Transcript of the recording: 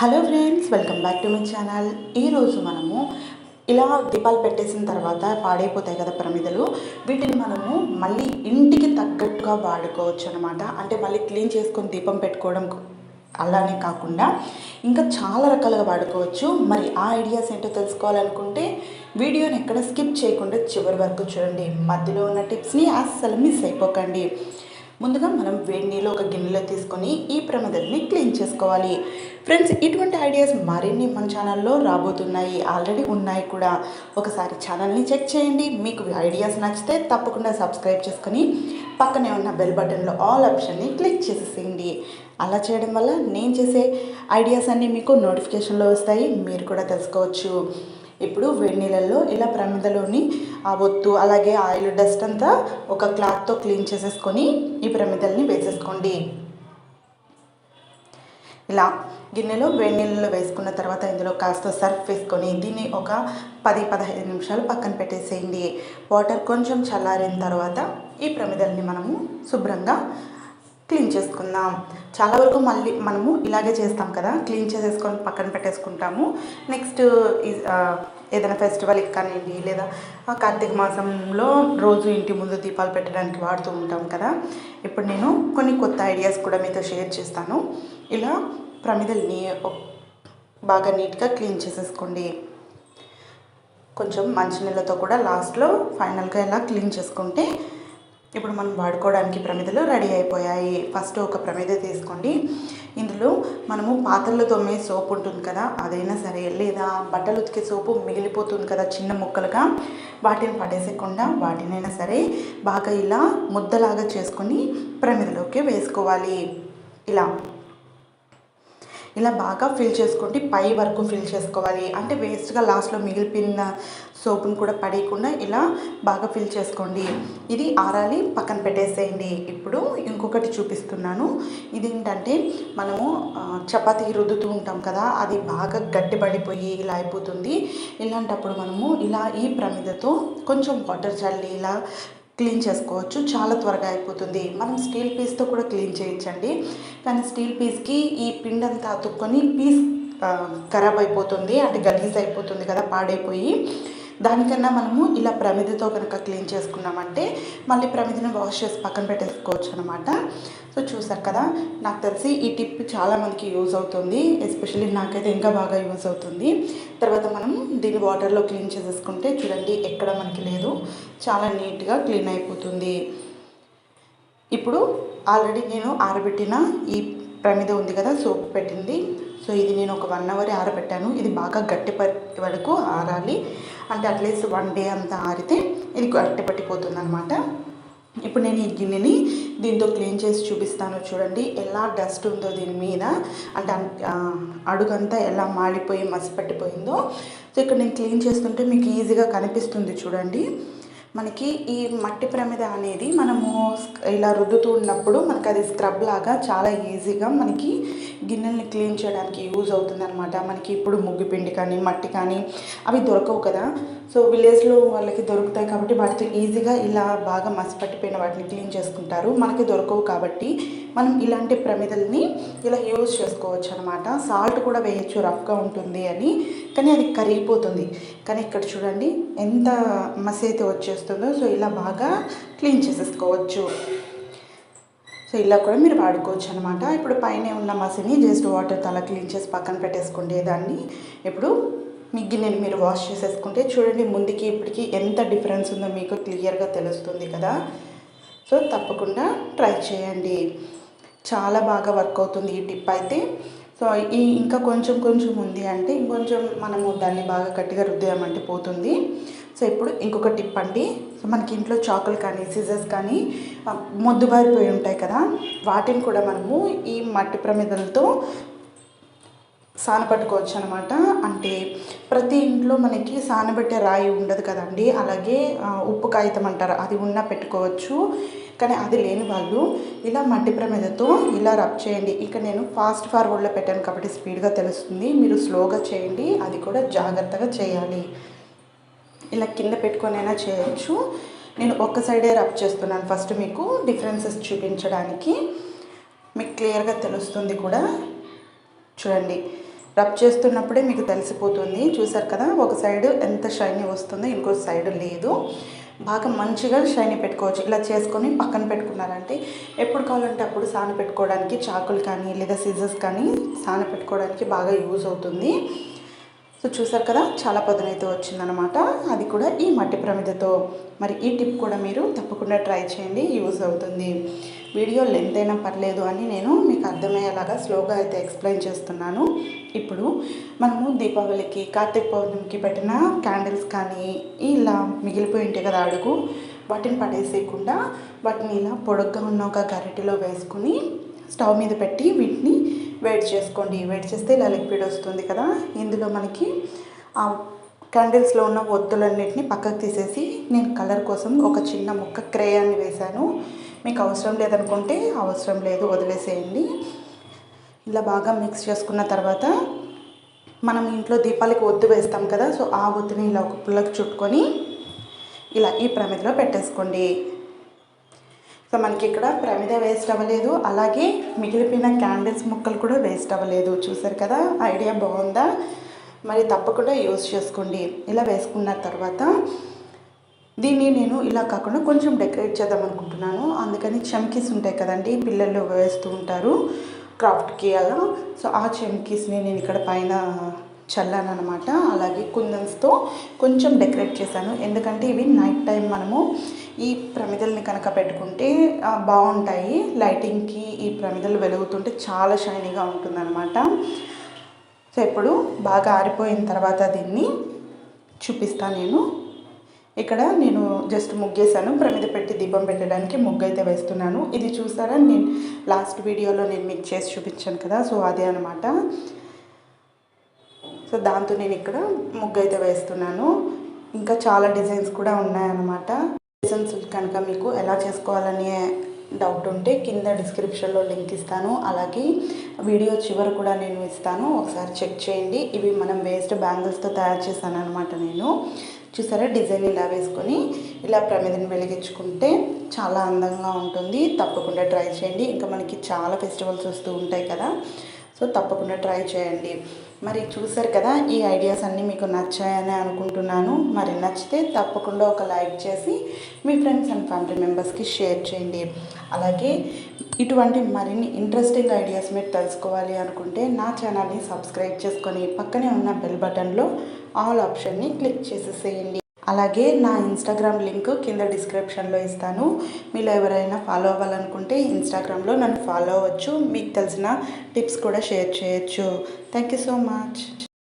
Hello friends, welcome back to my channel. ఈరోజు మనము ఇలా దీపాలు పెట్టేసిన తర్వాత పాడైపోతాయి కదా ప్రమిదలు, వీటిని మనము మళ్ళీ ఇంటికి తగ్గట్టుగా వాడుకోవచ్చు అనమాట. అంటే మళ్ళీ క్లీన్ చేసుకొని దీపం పెట్టుకోవడం అలానే కాకుండా ఇంకా చాలా రకాలుగా వాడుకోవచ్చు. మరి ఆ ఐడియాస్ ఏంటో తెలుసుకోవాలనుకుంటే వీడియోని ఎక్కడ స్కిప్ చేయకుండా చివరి వరకు చూడండి. మధ్యలో ఉన్న టిప్స్ని అస్సలు మిస్ అయిపోకండి. ముందుగా మనం వేడి నీళ్ళు ఒక గిన్నెలో తీసుకొని ఈ ప్రమిదల్ని క్లీన్ చేసుకోవాలి. ఫ్రెండ్స్, ఇటువంటి ఐడియాస్ మరిన్ని మన ఛానల్లో రాబోతున్నాయి, ఆల్రెడీ ఉన్నాయి కూడా. ఒకసారి ఛానల్ని చెక్ చేయండి. మీకు ఐడియాస్ నచ్చితే తప్పకుండా సబ్స్క్రైబ్ చేసుకొని పక్కనే ఉన్న బెల్ బటన్లో ఆల్ ఆప్షన్ని క్లిక్ చేసేసేయండి. అలా చేయడం వల్ల నేను చేసే ఐడియాస్ అన్నీ మీకు నోటిఫికేషన్లో వస్తాయి, మీరు కూడా తెలుసుకోవచ్చు. ఇప్పుడు వేడి నీళ్ళల్లో ఇలా ప్రమిదలోని ఆ ఒత్తు అలాగే ఆయిల్ డస్ట్ అంతా ఒక క్లాత్తో క్లీన్ చేసేసుకొని ఈ ప్రమిదల్ని వేసేసుకోండి. ఇలా గిన్నెలో వేడి నీళ్ళలో వేసుకున్న తర్వాత ఇందులో కాస్త సర్ఫ్ వేసుకొని దీన్ని ఒక 10-15 నిమిషాలు పక్కన పెట్టేసేయండి. వాటర్ కొంచెం చల్లారిన తర్వాత ఈ ప్రమిదల్ని మనము శుభ్రంగా క్లీన్ చేసుకుందాం. చాలా వరకు మళ్ళీ మనము ఇలాగే చేస్తాం కదా, క్లీన్ చేసేసుకొని పక్కన పెట్టేసుకుంటాము. నెక్స్ట్ ఏదైనా ఫెస్టివల్కి కానివ్వండి, లేదా కార్తీక మాసంలో రోజు ఇంటి ముందు దీపాలు పెట్టడానికి వాడుతూ ఉంటాం కదా. ఇప్పుడు నేను కొన్ని కొత్త ఐడియాస్ కూడా మీతో షేర్ చేస్తాను. ఇలా ప్రమిదల్ని బాగా నీట్గా క్లీన్ చేసేసుకోండి. కొంచెం మంచినీళ్ళతో కూడా లాస్ట్లో ఫైనల్గా ఇలా క్లీన్ చేసుకుంటే ఇప్పుడు మనం వాడుకోవడానికి ప్రమిదలు రెడీ అయిపోయాయి. ఫస్ట్ ఒక ప్రమిద తీసుకోండి. ఇందులో మనము పాత్రలు తోమే సోప్ ఉంటుంది కదా, అదైనా సరే, లేదా బట్టలు ఉతికే సోపు మిగిలిపోతుంది కదా చిన్న ముక్కలుగా, వాటిని పడేసకుండా వాటినైనా సరే బాగా ఇలా ముద్దలాగా చేసుకొని ప్రమిదలోకి వేసుకోవాలి. ఇలా బాగా ఫిల్ చేసుకోండి, పై వరకు ఫిల్ చేసుకోవాలి. అంటే వేస్ట్గా లాస్ట్లో మిగిలిపోయిన సోపును కూడా పడేయకుండా ఇలా బాగా ఫిల్ చేసుకోండి. ఇది ఆరాలి, పక్కన పెట్టేసేయండి. ఇప్పుడు ఇంకొకటి చూపిస్తున్నాను. ఇదేంటంటే మనము చపాతీ రుద్దుతూ ఉంటాం కదా, అది బాగా గట్టిపడిపోయి ఇలా అయిపోతుంది. ఇలాంటప్పుడు మనము ఇలా ఈ ప్రమిదతో కొంచెం వాటర్ చల్లి ఇలా క్లీన్ చేసుకోవచ్చు. చాలా త్వరగా అయిపోతుంది. మనం స్టీల్ పీస్తో కూడా క్లీన్ చేయొచ్చండి, కానీ స్టీల్ పీస్కి ఈ పిండి అంతా అతుక్కొని పీస్ ఖరాబ్ అయిపోతుంది, అంటే గలీజ్ అయిపోతుంది కదా, పాడైపోయి. దానికన్నా మనము ఇలా ప్రమిదతో కనుక క్లీన్ చేసుకున్నామంటే మళ్ళీ ప్రమిదని వాష్ చేసి పక్కన పెట్టేసుకోవచ్చు అనమాట. సో చూసారు కదా, నాకు తెలిసి ఈ టిప్ చాలామందికి యూజ్ అవుతుంది. ఎస్పెషల్లీ నాకైతే ఇంకా బాగా యూజ్ అవుతుంది. తర్వాత మనం దీన్ని వాటర్లో క్లీన్ చేసేసుకుంటే చూడండి, ఎక్కడ మనకి లేదు, చాలా నీట్గా క్లీన్ అయిపోతుంది. ఇప్పుడు ఆల్రెడీ నేను ఆరబెట్టిన ఈ ప్రమిద ఉంది కదా, సోప్ పెట్టింది. సో ఇది నేను ఒక 1 అవర్ ఆరబెట్టాను. ఇది బాగా గట్టి వరకు ఆరాలి. అంటే అట్లీస్ట్ 1 డే అంతా ఆరితే ఇది గట్టి పట్టిపోతుంది అనమాట. ఇప్పుడు నేను ఈ గిన్నెని దీంతో క్లీన్ చేసి చూపిస్తాను. చూడండి ఎలా డస్ట్ ఉందో దీని మీద, అంటే అడుగంతా ఎలా మాడిపోయి మసి పట్టిపోయిందో. సో ఇక్కడ నేను క్లీన్ చేస్తుంటే మీకు ఈజీగా కనిపిస్తుంది. చూడండి, మనకి ఈ మట్టి ప్రమిద అనేది మనము ఇలా రుద్దుతూ ఉన్నప్పుడు మనకి అది స్క్రబ్ లాగా చాలా ఈజీగా మనకి గిన్నెల్ని క్లీన్ చేయడానికి యూజ్ అవుతుంది అనమాట. మనకి ఇప్పుడు ముగ్గు పిండి కానీ మట్టి కానీ అవి దొరకవు కదా. సో విలేజ్లో వాళ్ళకి దొరుకుతాయి కాబట్టి వాటితో ఈజీగా ఇలా బాగా మసిపట్టిపోయిన వాటిని క్లీన్ చేసుకుంటారు. మనకి దొరకవు కాబట్టి మనం ఇలాంటి ప్రమిదల్ని ఇలా యూజ్ చేసుకోవచ్చు అనమాట. సాల్ట్ కూడా వేయచ్చు, రఫ్గా ఉంటుంది అని, కానీ అది కరిగిపోతుంది. కానీ ఇక్కడ చూడండి ఎంత మసి అయితే వచ్చేస్తుందో. సో ఇలా బాగా క్లీన్ చేసేసుకోవచ్చు. సో ఇలా కూడా మీరు వాడుకోవచ్చు అనమాట. ఇప్పుడు పైన ఉన్న మసిని జస్ట్ వాటర్తో అలా క్లీన్ చేసి పక్కన పెట్టేసుకోండి దాన్ని. ఇప్పుడు మీ గిన్నెని మీరు వాష్ చేసేసుకుంటే చూడండి, ముందుకి ఇప్పటికి ఎంత డిఫరెన్స్ ఉందో మీకు క్లియర్గా తెలుస్తుంది కదా. సో తప్పకుండా ట్రై చేయండి, చాలా బాగా వర్క్ అవుతుంది ఈ టిప్ అయితే. సో ఇంకా కొంచెం ఉంది అంటే ఇంకొంచెం మనము దాన్ని బాగా గట్టిగా రుద్దామంటే పోతుంది. సో ఇప్పుడు ఇంకొక టిప్ అండి. సో మనకి ఇంట్లో చాకులు కానీ సిజర్స్ కానీ మొద్దుబారిపోయి ఉంటాయి కదా, వాటిని కూడా మనము ఈ మట్టి ప్రమిదలతో సానపట్టుకోవచ్చు అనమాట. అంటే ప్రతి ఇంట్లో మనకి సానబెట్టే రాయి ఉండదు కదండి, అలాగే ఉప్పు కాగితం అంటారు, అది ఉన్నా పెట్టుకోవచ్చు. కానీ అది లేని వాళ్ళు ఇలా మట్టి ప్రమిదతో ఇలా రబ్ చేయండి. ఇక నేను ఫాస్ట్ ఫార్వర్డ్లో పెట్టాను కాబట్టి స్పీడ్గా తెలుస్తుంది, మీరు స్లోగా చేయండి, అది కూడా జాగ్రత్తగా చేయాలి. ఇలా కింద పెట్టుకొనైనా చేయొచ్చు. నేను ఒక్క సైడే రబ్ చేస్తున్నాను ఫస్ట్, మీకు డిఫరెన్సెస్ చూపించడానికి, మీకు క్లియర్గా తెలుస్తుంది కూడా. చూడండి రబ్ చేస్తున్నప్పుడే మీకు తెలిసిపోతుంది. చూసారు కదా, ఒక సైడ్ ఎంత షైనీ వస్తుందో ఇంకో సైడ్ లేదు. బాగా మంచిగా షైనీ పెట్టుకోవచ్చు. ఇలా చేసుకొని పక్కన పెట్టుకున్నారంటే ఎప్పుడు కావాలంటే అప్పుడు సాన పెట్టుకోవడానికి చాకులు కానీ లేదా సిజర్స్ కానీ సాన పెట్టుకోవడానికి బాగా యూజ్ అవుతుంది. సో చూసారు కదా, చాలా పదునైతే వచ్చిందనమాట. అది కూడా ఈ మట్టి ప్రమిదతో. మరి ఈ టిప్ కూడా మీరు తప్పకుండా ట్రై చేయండి, యూజ్ అవుతుంది. వీడియో లెంత్ అయినా పర్లేదు అని నేను మీకు అర్థమయ్యేలాగా స్లోగా అయితే ఎక్స్ప్లెయిన్ చేస్తున్నాను. ఇప్పుడు మనము దీపావళికి, కార్తీక పౌర్ణమికి పెట్టిన క్యాండిల్స్ కానీ ఇలా మిగిలిపోయి ఉంటాయి కదా అడుగు, వాటిని పడేసేయకుండా వాటిని ఇలా పొడుగ్గా ఉన్న ఒక గరిటెలో వేసుకుని స్టవ్ మీద పెట్టి వీటిని వేడి చేసుకోండి. వేడి చేస్తే ఇలా లిక్విడ్ వస్తుంది కదా, ఇందులో మనకి ఆ క్యాండిల్స్లో ఉన్న ఒత్తులన్నిటిని పక్కకు తీసేసి నేను కలర్ కోసం ఒక చిన్న ముక్క క్రేయాన్ని వేశాను. మీకు అవసరం లేదనుకుంటే అవసరం లేదు, వదిలేసేయండి. ఇలా బాగా మిక్స్ చేసుకున్న తర్వాత మనం ఇంట్లో దీపాలకి ఒత్తు వేస్తాం కదా, సో ఆ ఒత్తుని ఇలా ఒక పుల్లకి చుట్టుకొని ఇలా ఈ ప్రమిదలో పెట్టేసుకోండి. సో మనకి ఇక్కడ ప్రమిద వేస్ట్ అవ్వలేదు, అలాగే మిగిలిపోయిన క్యాండిల్స్ ముక్కలు కూడా వేస్ట్ అవ్వలేదు. చూసారు కదా, ఐడియా బాగుందా? మరి తప్పకుండా యూజ్ చేసుకోండి. ఇలా వేసుకున్న తర్వాత దీన్ని నేను ఇలా కాకుండా కొంచెం డెకరేట్ చేద్దాం అనుకుంటున్నాను. అందుకని చమ్కీస్ ఉంటాయి కదండి, పిల్లలు వేస్తూ ఉంటారు క్రాఫ్ట్కి అలా. సో ఆ చమ్కీస్ని నేను ఇక్కడ పైన చల్లాను అనమాట. అలాగే కుందన్స్తో కొంచెం డెకరేట్ చేశాను, ఎందుకంటే ఇవి నైట్ టైం మనము ఈ ప్రమిదల్ని కనుక పెట్టుకుంటే బాగుంటాయి. లైటింగ్కి ఈ ప్రమిదలు వెలుగుతుంటే చాలా షైనీగా ఉంటుందన్నమాట. సో ఇప్పుడు బాగా ఆరిపోయిన తర్వాత దీన్ని చూపిస్తాను. ఇక్కడ నేను జస్ట్ ముగ్గేసాను, ప్రమిద పెట్టి దీపం పెట్టడానికి ముగ్గు అయితే వేస్తున్నాను. ఇది చూసారా, నేను లాస్ట్ వీడియోలో నేను మీకు చేసి చూపించాను కదా, సో అదే అనమాట. సో దాంతో నేను ఇక్కడ ముగ్గు అయితే వేస్తున్నాను. ఇంకా చాలా డిజైన్స్ కూడా ఉన్నాయన్నమాట. డిజైన్స్ కనుక మీకు ఎలా చేసుకోవాలనే డౌట్ ఉంటే కింద డిస్క్రిప్షన్లో లింక్ ఇస్తాను, అలాగే వీడియో చివరి కూడా నేను ఇస్తాను, ఒకసారి చెక్ చేయండి. ఇవి మనం వేస్ట్ బ్యాంగిల్స్తో తయారు చేశాను అనమాట. నేను చూసారా, డిజైన్ ఇలా వేసుకొని ఇలా ప్రమిదని వెలిగించుకుంటే చాలా అందంగా ఉంటుంది. తప్పకుండా ట్రై చేయండి. ఇంకా మనకి చాలా ఫెస్టివల్స్ వస్తూ ఉంటాయి కదా, సో తప్పకుండా ట్రై చేయండి. మరి చూసారు కదా, ఈ ఐడియాస్ అన్నీ మీకు నచ్చాయని అనుకుంటున్నాను. మరి నచ్చితే తప్పకుండా ఒక లైక్ చేసి మీ ఫ్రెండ్స్ అండ్ ఫ్యామిలీ మెంబర్స్కి షేర్ చేయండి. అలాగే ఇటువంటి మరిన్ని ఇంట్రెస్టింగ్ ఐడియాస్ మీరు తెలుసుకోవాలి అనుకుంటే నా ఛానల్ని సబ్స్క్రైబ్ చేసుకొని పక్కనే ఉన్న బెల్ బటన్లో ఆల్ ఆప్షన్ని క్లిక్ చేసేసేయండి. అలాగే నా ఇన్స్టాగ్రామ్ లింక్ కింద డిస్క్రిప్షన్లో ఇస్తాను. మీలో ఎవరైనా ఫాలో అవ్వాలనుకుంటే ఇన్స్టాగ్రామ్లో నన్ను ఫాలో అవ్వచ్చు. మీకు తెలిసిన టిప్స్ కూడా షేర్ చేయొచ్చు. Thank you so much.